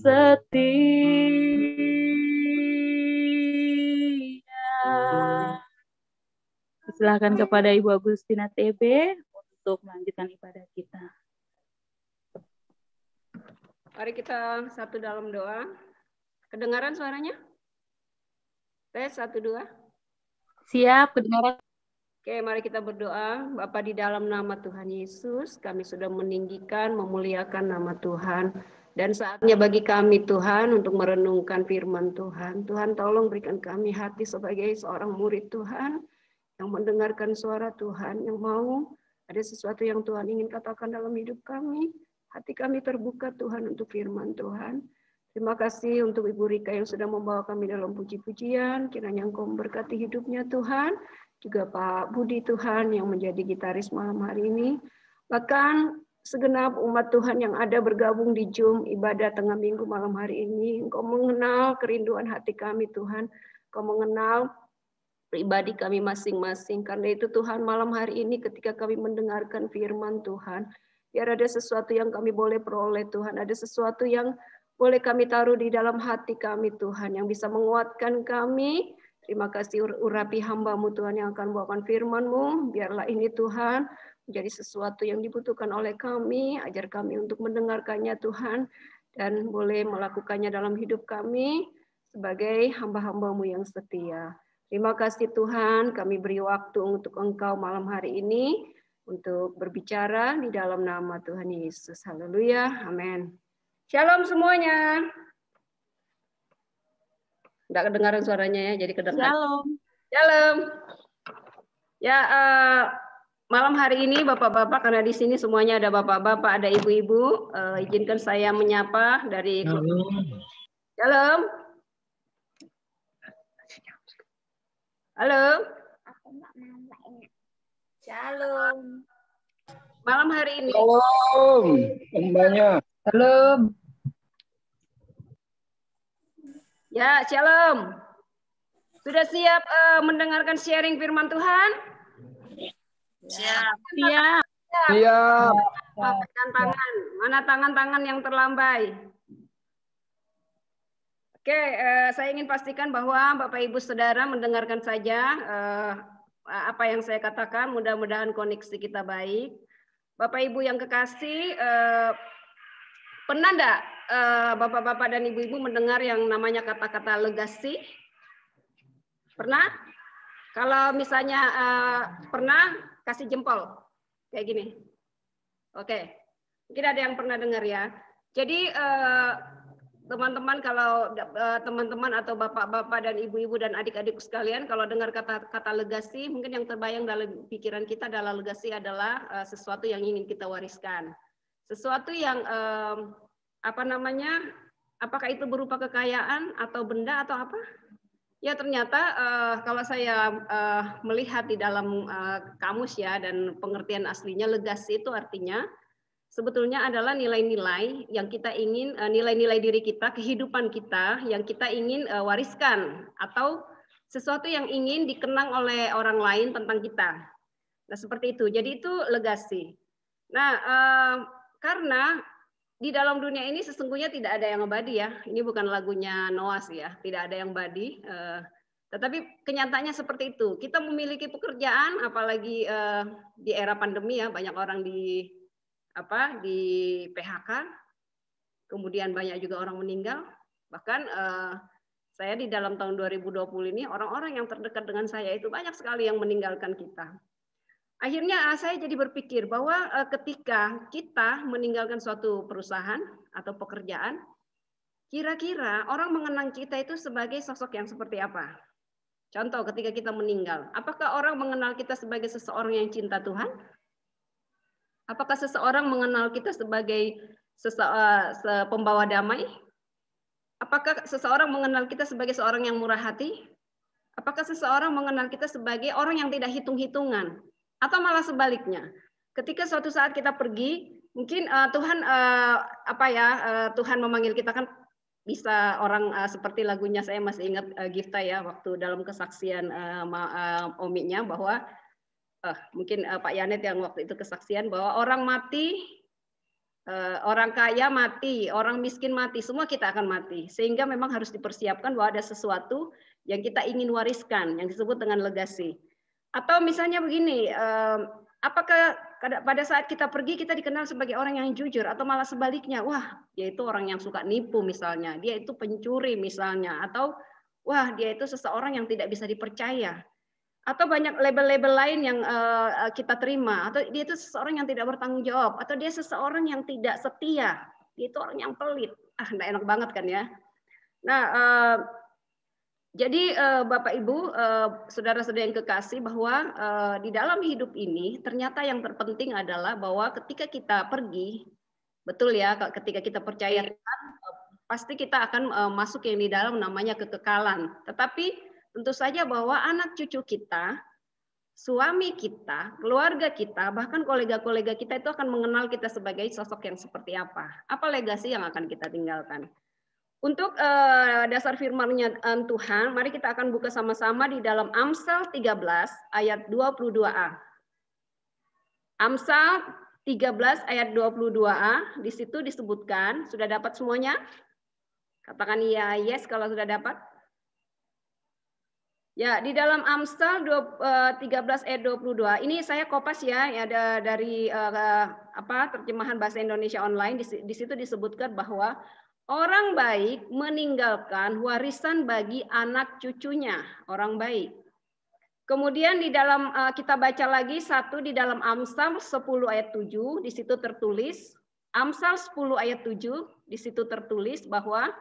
setia. Silakan kepada Ibu Agustina TB untuk melanjutkan ibadah kita. Mari kita satu dalam doa. Kedengaran suaranya? Tes 1, 2. Siap, kedengaran. Oke, mari kita berdoa. Bapa, di dalam nama Tuhan Yesus, kami sudah meninggikan, memuliakan nama Tuhan. Dan saatnya bagi kami Tuhan untuk merenungkan firman Tuhan. Tuhan tolong berikan kami hati sebagai seorang murid Tuhan yang mendengarkan suara Tuhan, yang mau ada sesuatu yang Tuhan ingin katakan dalam hidup kami. Hati kami terbuka Tuhan untuk firman Tuhan. Terima kasih untuk Ibu Rika yang sudah membawa kami dalam puji-pujian. Kiranya Engkau memberkati hidupnya Tuhan. Juga Pak Budi Tuhan yang menjadi gitaris malam hari ini. Bahkan segenap umat Tuhan yang ada bergabung di Zoom ibadah tengah minggu malam hari ini. Engkau mengenal kerinduan hati kami Tuhan. Engkau mengenal pribadi kami masing-masing. Karena itu Tuhan malam hari ini ketika kami mendengarkan firman Tuhan. Biar ada sesuatu yang kami boleh peroleh Tuhan. Ada sesuatu yang boleh kami taruh di dalam hati kami Tuhan. Yang bisa menguatkan kami. Terima kasih urapi hamba-Mu Tuhan yang akan bawakan firman-Mu. Biarlah ini Tuhan menjadi sesuatu yang dibutuhkan oleh kami. Ajar kami untuk mendengarkannya Tuhan. Dan boleh melakukannya dalam hidup kami sebagai hamba-hamba-Mu yang setia. Terima kasih Tuhan, kami beri waktu untuk Engkau malam hari ini. Untuk berbicara di dalam nama Tuhan Yesus. Haleluya, amin. Shalom semuanya. Enggak kedengaran suaranya ya, jadi kedengaran. Shalom. Shalom. Ya, malam hari ini Bapak-bapak, karena di sini semuanya ada Bapak-bapak, ada Ibu-ibu, izinkan saya menyapa dari Shalom. Halo. Shalom. Malam hari ini. Shalom. Mbaknya. Shalom. Ya, shalom. Sudah siap mendengarkan sharing firman Tuhan? Siap. Siap. Siap. Lambaikan tangan. Mana tangan-tangan yang terlambai? Oke, saya ingin pastikan bahwa Bapak Ibu Saudara mendengarkan saja apa yang saya katakan. Mudah-mudahan koneksi kita baik. Bapak Ibu yang kekasih, pernah enggak Bapak-bapak dan Ibu-ibu mendengar yang namanya kata-kata legasi? Pernah? Kalau misalnya pernah, kasih jempol. Kayak gini. Oke. Mungkin ada yang pernah dengar ya. Jadi teman-teman, kalau teman-teman atau bapak-bapak dan ibu-ibu dan adik-adik sekalian, kalau dengar kata legasi, mungkin yang terbayang dalam pikiran kita adalah legasi adalah sesuatu yang ingin kita wariskan. Sesuatu yang apakah itu berupa kekayaan atau benda atau apa? Ya ternyata kalau saya melihat di dalam kamus ya dan pengertian aslinya, legasi itu artinya sebetulnya adalah nilai-nilai yang kita ingin, nilai-nilai diri kita, kehidupan kita yang kita ingin wariskan atau sesuatu yang ingin dikenang oleh orang lain tentang kita. Nah seperti itu, jadi itu legasi. Nah karena di dalam dunia ini sesungguhnya tidak ada yang abadi ya. Ini bukan lagunya Noah sih ya, tidak ada yang abadi. Tetapi kenyataannya seperti itu. Kita memiliki pekerjaan, apalagi di era pandemi ya, banyak orang di PHK, kemudian banyak juga orang meninggal. Bahkan saya di dalam tahun 2020 ini orang-orang yang terdekat dengan saya itu banyak sekali yang meninggalkan kita. Akhirnya saya jadi berpikir bahwa ketika kita meninggalkan suatu perusahaan atau pekerjaan, kira-kira orang mengenang kita itu sebagai sosok yang seperti apa? Contoh ketika kita meninggal, apakah orang mengenal kita sebagai seseorang yang cinta Tuhan? Apakah seseorang mengenal kita sebagai pembawa damai? Apakah seseorang mengenal kita sebagai seorang yang murah hati? Apakah seseorang mengenal kita sebagai orang yang tidak hitung-hitungan? Atau malah sebaliknya, ketika suatu saat kita pergi, mungkin Tuhan Tuhan memanggil kita, kan bisa orang seperti lagunya, saya masih ingat Gifta ya, waktu dalam kesaksian ominya bahwa mungkin Pak Yanet yang waktu itu kesaksian bahwa orang mati Orang kaya mati, orang miskin mati, semua kita akan mati. Sehingga memang harus dipersiapkan bahwa ada sesuatu yang kita ingin wariskan, yang disebut dengan legasi. Atau misalnya begini, apakah pada saat kita pergi kita dikenal sebagai orang yang jujur, atau malah sebaliknya, wah dia itu orang yang suka nipu misalnya, dia itu pencuri misalnya, atau wah dia itu seseorang yang tidak bisa dipercaya. Atau banyak label-label lain yang kita terima, atau dia itu seseorang yang tidak bertanggung jawab, atau dia seseorang yang tidak setia, dia itu orang yang pelit. Nggak enak banget kan ya. Nah, jadi Bapak Ibu, saudara-saudara yang kekasih, bahwa di dalam hidup ini ternyata yang terpenting adalah bahwa ketika kita pergi, betul ya, ketika kita percaya Tuhan, pasti kita akan masuk yang di dalam namanya kekekalan. Tetapi tentu saja bahwa anak cucu kita, suami kita, keluarga kita, bahkan kolega-kolega kita itu akan mengenal kita sebagai sosok yang seperti apa. Apa legasi yang akan kita tinggalkan. Untuk dasar firman-Nya Tuhan, mari kita akan buka sama-sama di dalam Amsal 13 ayat 22a. Amsal 13 ayat 22a, di situ disebutkan, sudah dapat semuanya? Katakan iya, yes kalau sudah dapat. Ya, di dalam Amsal 13 ayat 22. Ini saya kopas ya, ada dari terjemahan bahasa Indonesia online. Di situ disebutkan bahwa orang baik meninggalkan warisan bagi anak cucunya, orang baik. Kemudian di dalam kita baca lagi satu di dalam Amsal 10 ayat 7, di situ tertulis, Amsal 10 ayat 7, di situ tertulis bahwa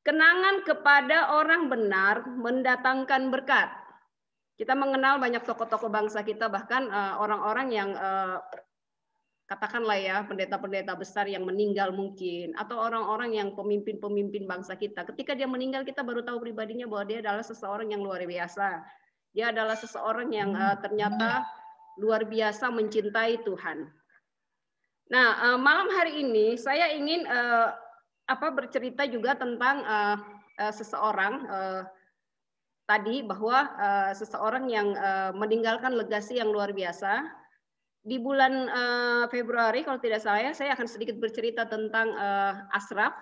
kenangan kepada orang benar mendatangkan berkat. Kita mengenal banyak tokoh-tokoh bangsa kita, bahkan orang-orang yang katakanlah ya pendeta-pendeta besar yang meninggal mungkin, atau orang-orang yang pemimpin-pemimpin bangsa kita. Ketika dia meninggal kita baru tahu pribadinya bahwa dia adalah seseorang yang luar biasa. Dia adalah seseorang yang ternyata luar biasa mencintai Tuhan. Nah, malam hari ini saya ingin bercerita juga tentang seseorang tadi, bahwa seseorang yang meninggalkan legasi yang luar biasa. Di bulan Februari kalau tidak salah, saya akan sedikit bercerita tentang Ashraf.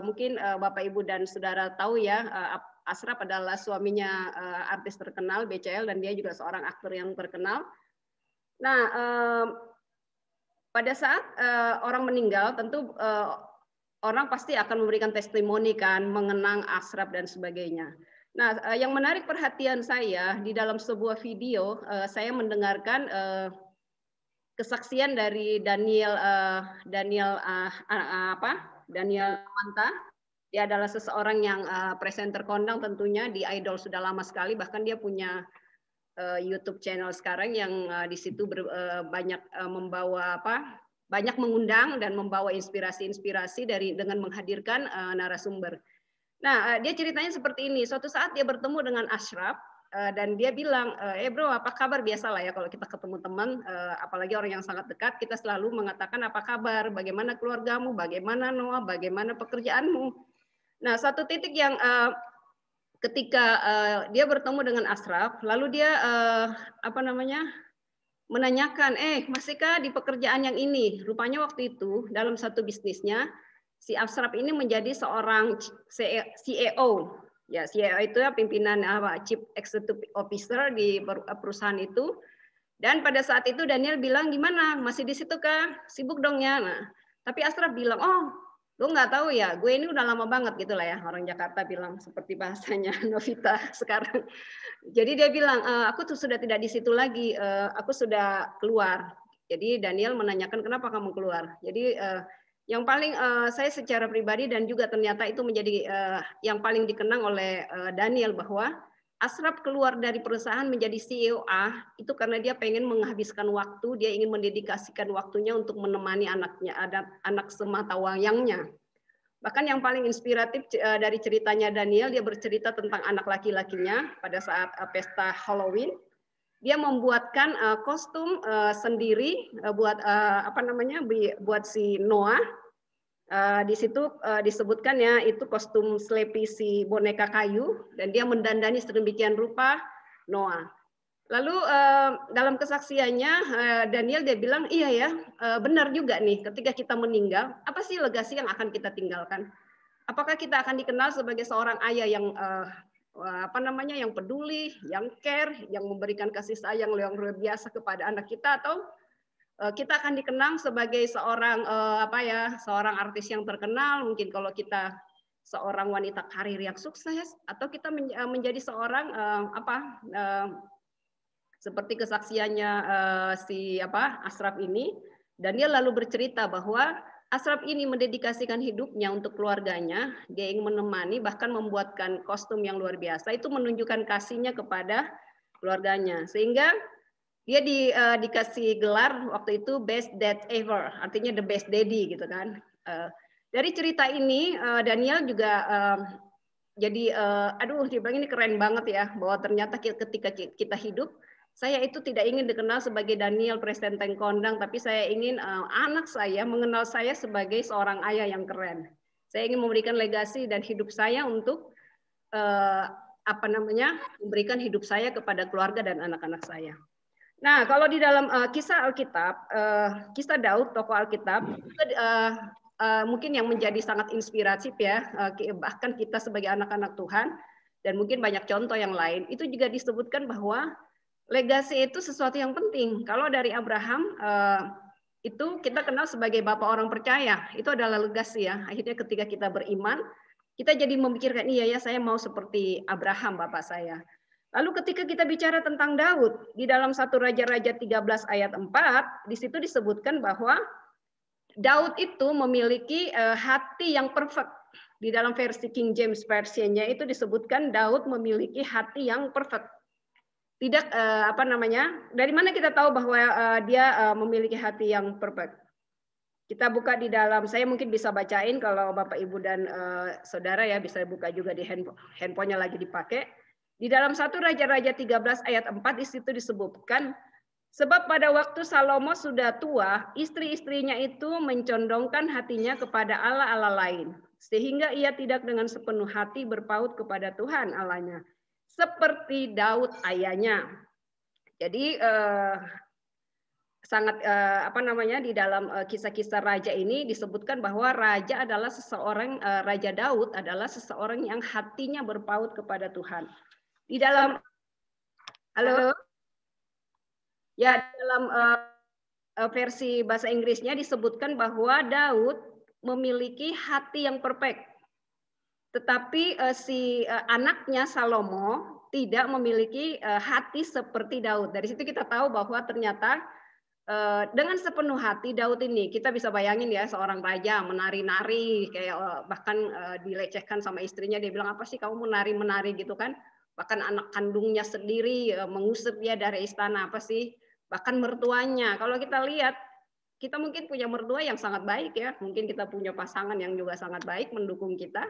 Mungkin Bapak Ibu dan Saudara tahu ya, Ashraf adalah suaminya artis terkenal BCL, dan dia juga seorang aktor yang terkenal. Nah, pada saat orang meninggal, tentu orang pasti akan memberikan testimoni kan, mengenang Ashraf dan sebagainya. Nah, yang menarik perhatian saya di dalam sebuah video, saya mendengarkan kesaksian dari Daniel Manta. Dia adalah seseorang yang presenter kondang tentunya di Idol sudah lama sekali, bahkan dia punya YouTube channel sekarang yang di situ banyak membawa banyak mengundang dan membawa inspirasi-inspirasi dengan menghadirkan narasumber. Nah, dia ceritanya seperti ini. Suatu saat dia bertemu dengan Ashraf dan dia bilang, bro, apa kabar? Biasalah ya kalau kita ketemu teman, apalagi orang yang sangat dekat, kita selalu mengatakan apa kabar, bagaimana keluargamu, bagaimana Noah, bagaimana pekerjaanmu. Nah, satu titik yang ketika dia bertemu dengan Ashraf, lalu dia menanyakan, masihkah di pekerjaan yang ini? Rupanya waktu itu dalam satu bisnisnya, si Ashraf ini menjadi seorang CEO. Ya, CEO itu ya pimpinan Chief Executive Officer di perusahaan itu. Dan pada saat itu Daniel bilang, gimana? Masih di situ kah? Sibuk dong ya. Nah, tapi Ashraf bilang, oh, lu nggak tahu ya, gue ini udah lama banget gitu lah ya. Orang Jakarta bilang seperti bahasanya Novita sekarang. Jadi dia bilang, aku tuh sudah tidak di situ lagi, aku sudah keluar. Jadi Daniel menanyakan kenapa kamu keluar. Jadi yang paling saya secara pribadi dan juga ternyata itu menjadi yang paling dikenang oleh Daniel, bahwa Ashraf keluar dari perusahaan menjadi CEO itu karena dia pengen menghabiskan waktu, dia ingin mendedikasikan waktunya untuk menemani anaknya, ada anak semata wayangnya. Bahkan yang paling inspiratif dari ceritanya Daniel, dia bercerita tentang anak laki-lakinya pada saat pesta Halloween. Dia membuatkan kostum sendiri buat buat si Noah. Di situ disebutkan ya, itu kostum Sleepy si boneka kayu, dan dia mendandani sedemikian rupa Noah. Lalu dalam kesaksiannya Daniel dia bilang, iya ya, benar juga nih, ketika kita meninggal, apa sih legasi yang akan kita tinggalkan? Apakah kita akan dikenal sebagai seorang ayah yang yang peduli, yang care, yang memberikan kasih sayang yang luar biasa kepada anak kita, atau kita akan dikenang sebagai seorang seorang artis yang terkenal, mungkin kalau kita seorang wanita karir yang sukses, atau kita menjadi seorang seperti kesaksiannya Ashraf ini. Daniel lalu bercerita bahwa Ashraf ini mendedikasikan hidupnya untuk keluarganya, dia ingin menemani, bahkan membuatkan kostum yang luar biasa, itu menunjukkan kasihnya kepada keluarganya. Sehingga dia dikasih gelar waktu itu Best Dad Ever, artinya the best daddy gitu kan. Dari cerita ini Daniel juga dia bilang ini keren banget ya, bahwa ternyata ketika kita hidup, saya itu tidak ingin dikenal sebagai Daniel Presiden Tengkondang, tapi saya ingin anak saya mengenal saya sebagai seorang ayah yang keren. Saya ingin memberikan legasi dan hidup saya untuk memberikan hidup saya kepada keluarga dan anak-anak saya. Nah, kalau di dalam kisah Alkitab, kisah Daud, tokoh Alkitab, mungkin yang menjadi sangat inspiratif ya, bahkan kita sebagai anak-anak Tuhan, dan mungkin banyak contoh yang lain, itu juga disebutkan bahwa legasi itu sesuatu yang penting. Kalau dari Abraham, itu kita kenal sebagai bapak orang percaya, itu adalah legasi ya. Akhirnya ketika kita beriman, kita jadi memikirkan, iya ya saya mau seperti Abraham bapak saya. Lalu ketika kita bicara tentang Daud, di dalam 1 Raja-Raja 13 ayat 4, di situ disebutkan bahwa Daud itu memiliki hati yang perfect. Di dalam versi King James Version-nya itu disebutkan Daud memiliki hati yang perfect. Tidak dari mana kita tahu bahwa dia memiliki hati yang perfect? Kita buka di dalam, saya mungkin bisa bacain kalau Bapak Ibu dan saudara ya bisa buka juga di handphonenya lagi dipakai. Di dalam 1 Raja-Raja 13 ayat 4 di situ disebutkan, sebab pada waktu Salomo sudah tua, istri-istrinya itu mencondongkan hatinya kepada Allah-Allah lain, sehingga ia tidak dengan sepenuh hati berpaut kepada Tuhan Allahnya, seperti Daud ayahnya. Jadi sangat di dalam kisah-kisah raja ini disebutkan bahwa raja adalah seseorang, Raja Daud adalah seseorang yang hatinya berpaut kepada Tuhan. Di dalam dalam versi bahasa Inggrisnya disebutkan bahwa Daud memiliki hati yang perfect. Tetapi si anaknya Salomo tidak memiliki hati seperti Daud. Dari situ kita tahu bahwa ternyata dengan sepenuh hati Daud ini, kita bisa bayangin ya seorang raja menari-nari, kayak bahkan dilecehkan sama istrinya, dia bilang apa sih kamu menari-menari gitu kan. Bahkan anak kandungnya sendiri mengusir dia dari istana, apa sih? Bahkan mertuanya. Kalau kita lihat, kita mungkin punya mertua yang sangat baik ya. Mungkin kita punya pasangan yang juga sangat baik mendukung kita.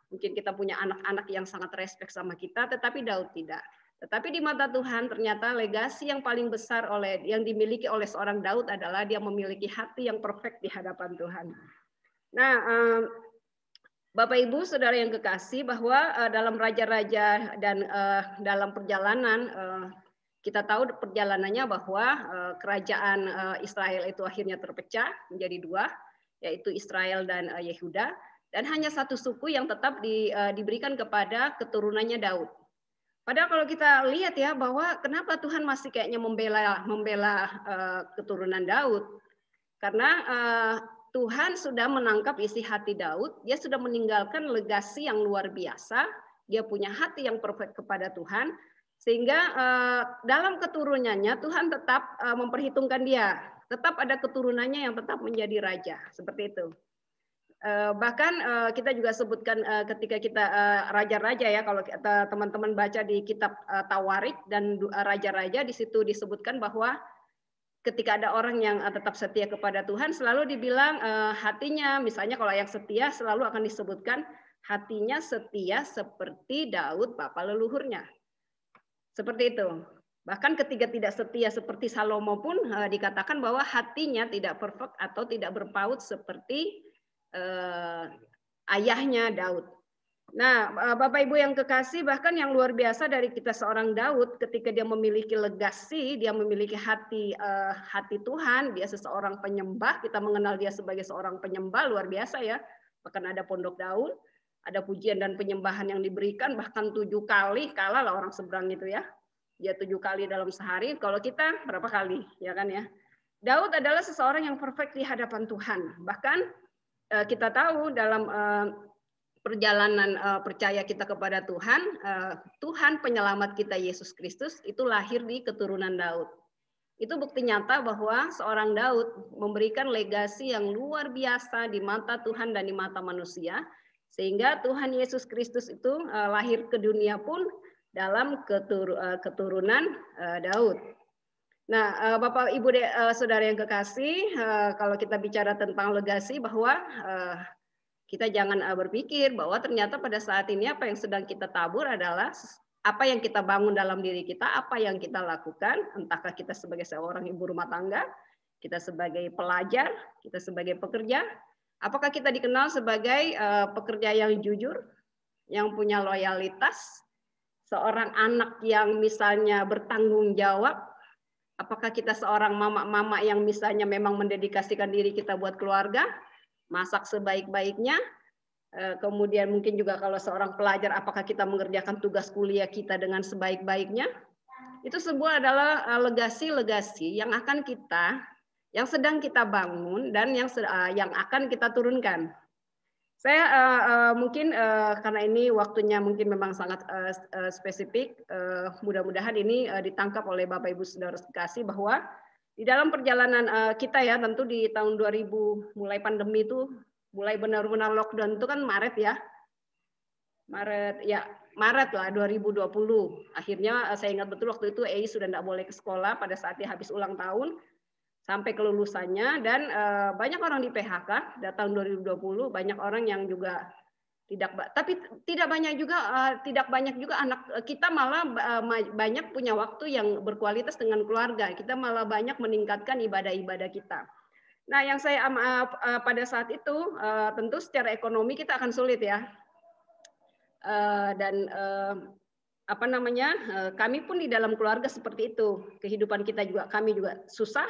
Mungkin kita punya anak-anak yang sangat respect sama kita, tetapi Daud tidak. Tetapi di mata Tuhan ternyata legasi yang paling besar yang dimiliki oleh seorang Daud adalah dia memiliki hati yang perfect di hadapan Tuhan. Nah, Bapak Ibu Saudara yang kekasih, bahwa dalam raja-raja dan dalam perjalanan kita tahu perjalanannya bahwa kerajaan Israel itu akhirnya terpecah menjadi dua, yaitu Israel dan Yehuda, dan hanya satu suku yang tetap diberikan kepada keturunannya Daud. Padahal kalau kita lihat ya bahwa kenapa Tuhan masih kayaknya membela keturunan Daud, karena Tuhan sudah menangkap isi hati Daud, dia sudah meninggalkan legasi yang luar biasa, dia punya hati yang perfect kepada Tuhan, sehingga dalam keturunannya Tuhan tetap memperhitungkan dia, tetap ada keturunannya yang tetap menjadi raja, seperti itu. Bahkan kita juga sebutkan ketika kita raja-raja ya, kalau teman-teman baca di kitab Tawarik dan raja-raja, di situ disebutkan bahwa ketika ada orang yang tetap setia kepada Tuhan, selalu dibilang hatinya, misalnya kalau yang setia selalu akan disebutkan hatinya setia seperti Daud bapa leluhurnya. Seperti itu. Bahkan ketika tidak setia seperti Salomo pun dikatakan bahwa hatinya tidak perfect atau tidak berpaut seperti ayahnya Daud. Nah, Bapak Ibu yang kekasih, bahkan yang luar biasa dari kita seorang Daud, ketika dia memiliki legasi, dia memiliki hati Tuhan, dia seseorang penyembah, kita mengenal dia sebagai seorang penyembah, luar biasa ya. Bahkan ada pondok Daud, ada pujian dan penyembahan yang diberikan, bahkan 7 kali, kalah lah orang seberang itu ya. Dia 7 kali dalam sehari, kalau kita berapa kali, ya kan ya. Daud adalah seseorang yang perfect di hadapan Tuhan. Bahkan kita tahu dalam perjalanan percaya kita kepada Tuhan, Tuhan penyelamat kita Yesus Kristus itu lahir di keturunan Daud. Itu bukti nyata bahwa seorang Daud memberikan legasi yang luar biasa di mata Tuhan dan di mata manusia, sehingga Tuhan Yesus Kristus itu lahir ke dunia pun dalam keturunan Daud. Nah, Bapak Ibu Saudara yang kekasih, kalau kita bicara tentang legasi, bahwa kita jangan berpikir bahwa ternyata pada saat ini apa yang sedang kita tabur adalah apa yang kita bangun dalam diri kita, apa yang kita lakukan, entahkah kita sebagai seorang ibu rumah tangga, kita sebagai pelajar, kita sebagai pekerja, apakah kita dikenal sebagai pekerja yang jujur, yang punya loyalitas, seorang anak yang misalnya bertanggung jawab, apakah kita seorang mama-mama yang misalnya memang mendedikasikan diri kita buat keluarga, masak sebaik-baiknya, kemudian mungkin juga kalau seorang pelajar apakah kita mengerjakan tugas kuliah kita dengan sebaik-baiknya. Itu sebuah adalah legasi-legasi yang akan yang sedang kita bangun dan yang akan kita turunkan. Saya mungkin karena ini waktunya mungkin memang sangat spesifik, mudah-mudahan ini ditangkap oleh Bapak Ibu Saudara sekasih bahwa di dalam perjalanan kita ya, tentu di tahun 2000 mulai pandemi itu, mulai benar-benar lockdown itu kan Maret ya. Maret lah 2020. Akhirnya saya ingat betul waktu itu EI sudah tidak boleh ke sekolah pada saat dia habis ulang tahun sampai kelulusannya, dan banyak orang di PHK di tahun 2020, banyak orang yang juga tidak banyak juga anak kita malah banyak punya waktu yang berkualitas dengan keluarga. Kita malah banyak meningkatkan ibadah-ibadah kita. Nah, yang saya pada saat itu tentu secara ekonomi kita akan sulit ya. Dan kami pun di dalam keluarga seperti itu. Kehidupan kita juga, kami juga susah.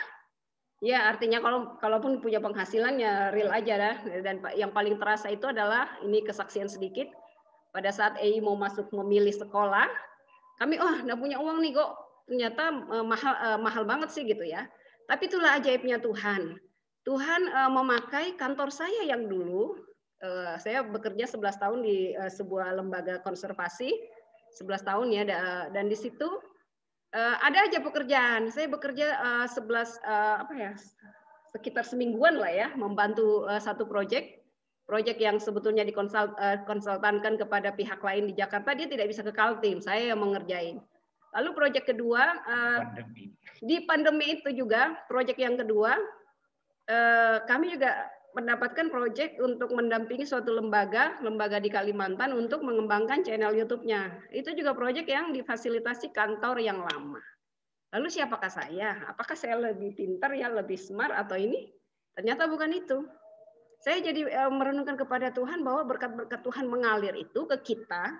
Ya, artinya kalaupun punya penghasilan ya real aja dah. Dan yang paling terasa itu adalah, ini kesaksian sedikit, pada saat EI mau memilih sekolah, kami nggak punya uang nih kok, ternyata mahal banget sih gitu ya. Tapi itulah ajaibnya Tuhan. Tuhan memakai kantor saya yang dulu, saya bekerja 11 tahun di sebuah lembaga konservasi, 11 tahun ya, dan di situ ada aja pekerjaan. Saya bekerja sekitar semingguan lah ya, membantu satu proyek yang sebetulnya dikonsultankan kepada pihak lain di Jakarta. Dia tidak bisa ke Kaltim, saya yang mengerjain. Lalu proyek kedua di pandemi itu juga, proyek yang kedua kami juga mendapatkan proyek untuk mendampingi suatu lembaga di Kalimantan untuk mengembangkan channel YouTube-nya. Itu juga proyek yang difasilitasi kantor yang lama. Lalu siapakah saya? Apakah saya lebih pintar ya, lebih smart atau ini? Ternyata bukan itu. Saya jadi merenungkan kepada Tuhan bahwa berkat-berkat Tuhan mengalir itu ke kita,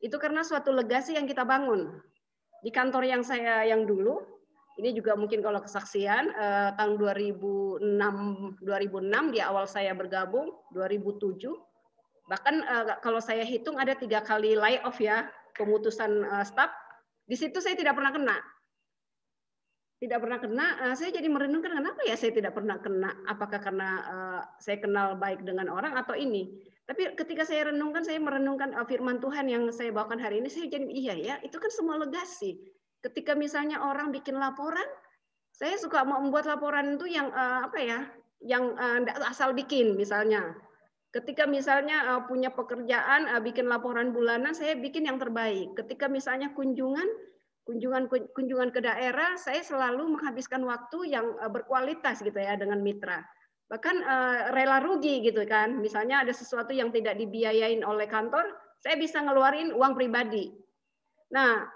itu karena suatu legasi yang kita bangun. Di kantor yang saya yang dulu, ini juga mungkin kalau kesaksian, tahun 2006 di awal saya bergabung, 2007. Bahkan kalau saya hitung ada 3 kali layoff ya, pemutusan staf. Di situ saya tidak pernah kena. Saya jadi merenungkan kenapa ya saya tidak pernah kena. Apakah karena saya kenal baik dengan orang atau ini. Tapi ketika saya merenungkan firman Tuhan yang saya bawakan hari ini, saya jadi iya ya, itu kan semua legasi. Ketika misalnya orang bikin laporan, saya suka mau membuat laporan itu yang yang asal bikin misalnya. Ketika misalnya punya pekerjaan bikin laporan bulanan, saya bikin yang terbaik. Ketika misalnya kunjungan ke daerah, saya selalu menghabiskan waktu yang berkualitas gitu ya dengan mitra. Bahkan rela rugi gitu kan. Misalnya ada sesuatu yang tidak dibiayain oleh kantor, saya bisa ngeluarin uang pribadi. Nah,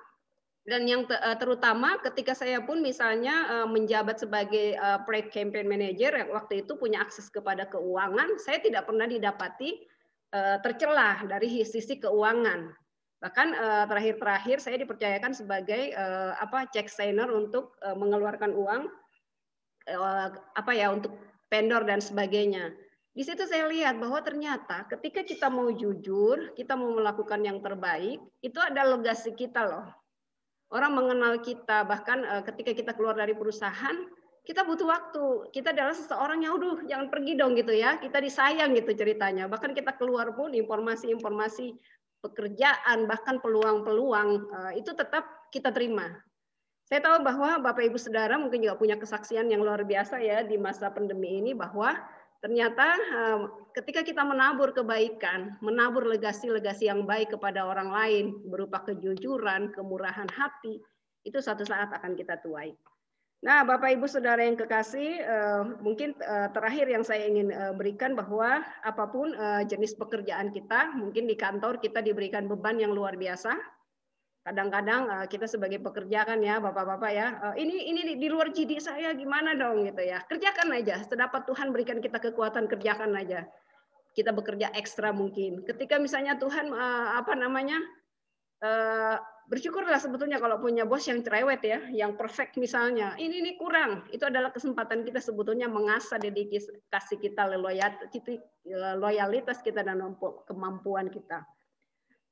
dan yang terutama ketika saya pun misalnya menjabat sebagai project campaign manager yang waktu itu punya akses kepada keuangan, saya tidak pernah didapati tercelah dari sisi keuangan. Bahkan terakhir-terakhir saya dipercayakan sebagai check signer untuk mengeluarkan uang untuk vendor dan sebagainya. Di situ saya lihat bahwa ternyata ketika kita mau jujur, kita mau melakukan yang terbaik, itu ada legasi kita loh. Orang mengenal kita, bahkan ketika kita keluar dari perusahaan, kita butuh waktu. Kita adalah seseorang yang, jangan pergi dong gitu ya. Kita disayang gitu ceritanya. Bahkan kita keluar pun informasi-informasi pekerjaan, bahkan peluang-peluang, itu tetap kita terima. Saya tahu bahwa Bapak Ibu Saudara mungkin juga punya kesaksian yang luar biasa ya di masa pandemi ini, bahwa ternyata ketika kita menabur kebaikan, menabur legasi-legasi yang baik kepada orang lain berupa kejujuran, kemurahan hati, itu suatu saat akan kita tuai. Nah, Bapak Ibu Saudara yang kekasih, mungkin terakhir yang saya ingin berikan bahwa apapun jenis pekerjaan kita, mungkin di kantor kita diberikan beban yang luar biasa. Kadang-kadang kita sebagai pekerja kan ya, Bapak-bapak ya, ini di luar GD saya gimana dong gitu ya. Kerjakan aja, sedapat Tuhan berikan kita kekuatan, kerjakan aja. Kita bekerja ekstra mungkin. Ketika misalnya Tuhan bersyukurlah sebetulnya kalau punya bos yang cerewet ya, yang perfect misalnya. Ini kurang. Itu adalah kesempatan kita sebetulnya mengasah dedikasi kita, loyalitas kita dan kemampuan kita.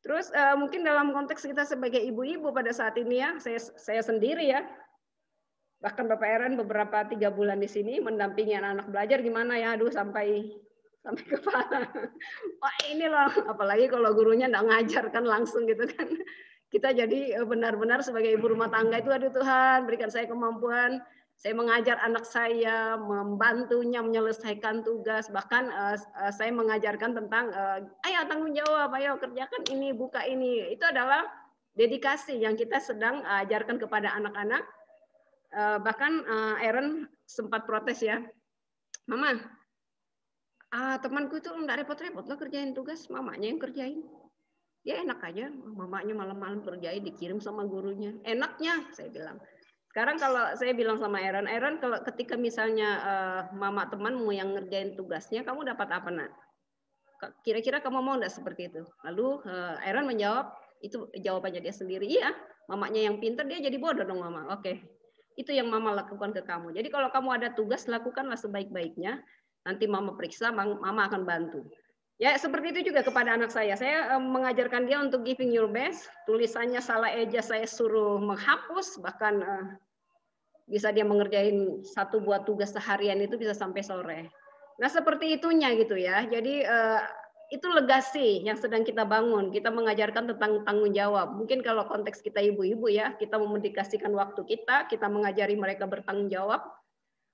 Terus mungkin dalam konteks kita sebagai ibu-ibu pada saat ini ya, saya sendiri ya, bahkan Bapak Aaron beberapa 3 bulan di sini mendampingi anak-anak belajar gimana ya, sampai kepala. Wah ini loh, apalagi kalau gurunya nggak ngajarkan langsung gitu kan. Kita jadi benar-benar sebagai ibu rumah tangga itu, aduh Tuhan berikan saya kemampuan. Saya mengajar anak saya, membantunya menyelesaikan tugas, bahkan saya mengajarkan tentang, ayo tanggung jawab, ayo kerjakan ini, buka ini. Itu adalah dedikasi yang kita sedang ajarkan kepada anak-anak. Bahkan Aaron sempat protes ya, Mama, temanku itu nggak repot-repot lo kerjain tugas, mamanya yang kerjain. Ya enak aja, mamanya malam-malam kerjain, dikirim sama gurunya. Enaknya, saya bilang. Sekarang kalau saya bilang sama Aaron, kalau ketika misalnya mama temanmu yang ngerjain tugasnya, kamu dapat apa nak? Kira-kira kamu mau enggak seperti itu? Lalu Aaron menjawab, itu jawabannya dia sendiri, iya, mamanya yang pintar, dia jadi bodoh dong mama. Oke, itu yang mama lakukan ke kamu. Jadi kalau kamu ada tugas, lakukanlah sebaik-baiknya. Nanti mama periksa, mama akan bantu. Ya seperti itu juga kepada anak saya. Saya mengajarkan dia untuk giving your best. Tulisannya salah eja saya suruh menghapus. Bahkan bisa dia mengerjain 1 buah tugas seharian itu bisa sampai sore. Nah seperti itunya gitu ya. Jadi itu legasi yang sedang kita bangun. Kita mengajarkan tentang tanggung jawab. Mungkin kalau konteks kita ibu-ibu ya. Kita memedikasikan waktu kita mengajari mereka bertanggung jawab.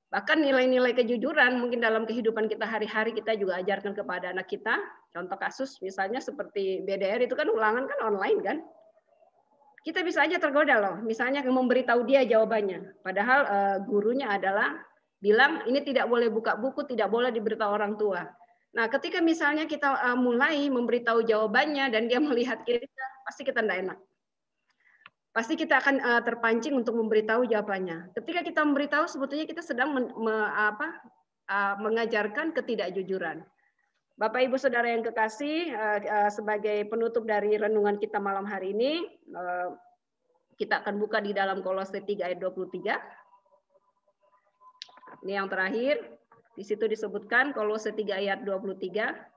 Bahkan nilai-nilai kejujuran mungkin dalam kehidupan kita hari-hari kita juga ajarkan kepada anak kita. Contoh kasus misalnya seperti BDR itu kan ulangan kan online kan. Kita bisa aja tergoda loh. Misalnya memberitahu dia jawabannya. Padahal gurunya adalah bilang ini tidak boleh buka buku, tidak boleh diberitahu orang tua. Nah ketika misalnya kita mulai memberitahu jawabannya dan dia melihat kita, pasti kita tidak enak. Pasti kita akan terpancing untuk memberitahu jawabannya. Ketika kita memberitahu, sebetulnya kita sedang mengajarkan ketidakjujuran. Bapak Ibu Saudara yang kekasih, sebagai penutup dari renungan kita malam hari ini, kita akan buka di dalam Kolose 3 ayat 23. Ini yang terakhir, di situ disebutkan Kolose 3 ayat 23.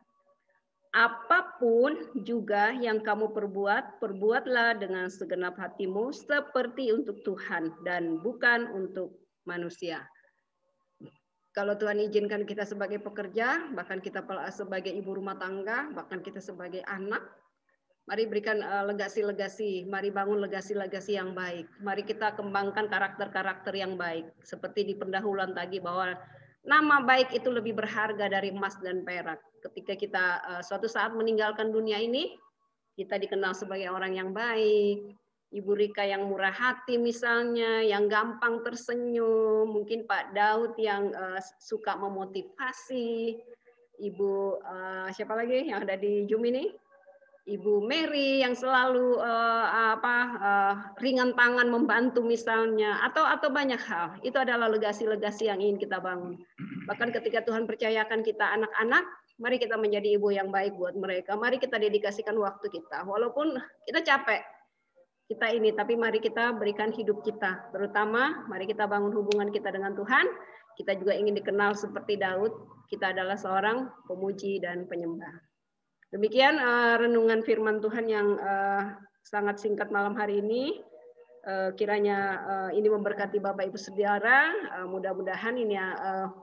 Apapun juga yang kamu perbuat, perbuatlah dengan segenap hatimu seperti untuk Tuhan dan bukan untuk manusia. Kalau Tuhan izinkan kita sebagai pekerja, bahkan kita sebagai ibu rumah tangga, bahkan kita sebagai anak, mari berikan legasi-legasi, mari bangun legasi-legasi yang baik. Mari kita kembangkan karakter-karakter yang baik. Seperti di pendahuluan tadi bahwa nama baik itu lebih berharga dari emas dan perak. Ketika kita suatu saat meninggalkan dunia ini, kita dikenal sebagai orang yang baik. Ibu Rika yang murah hati misalnya, yang gampang tersenyum. Mungkin Pak Daud yang suka memotivasi. Ibu siapa lagi yang ada di Zoom ini? Ibu Mary yang selalu ringan tangan membantu misalnya, atau banyak hal. Itu adalah legasi-legasi yang ingin kita bangun. Bahkan ketika Tuhan percayakan kita anak-anak, Mari kita menjadi ibu yang baik buat mereka. Mari kita dedikasikan waktu kita. Walaupun kita capek, kita ini, tapi mari kita berikan hidup kita. Terutama mari kita bangun hubungan kita dengan Tuhan. Kita juga ingin dikenal seperti Daud. Kita adalah seorang pemuji dan penyembah. Demikian renungan firman Tuhan yang sangat singkat malam hari ini. Kiranya ini memberkati Bapak Ibu Saudara. Mudah-mudahan ini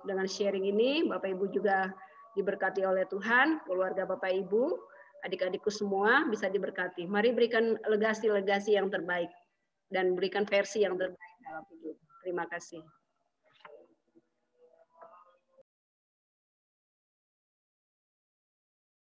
dengan sharing ini Bapak Ibu juga diberkati oleh Tuhan, keluarga Bapak Ibu, adik-adikku semua bisa diberkati. Mari berikan legasi-legasi yang terbaik dan berikan versi yang terbaik dalam hidup. Terima kasih.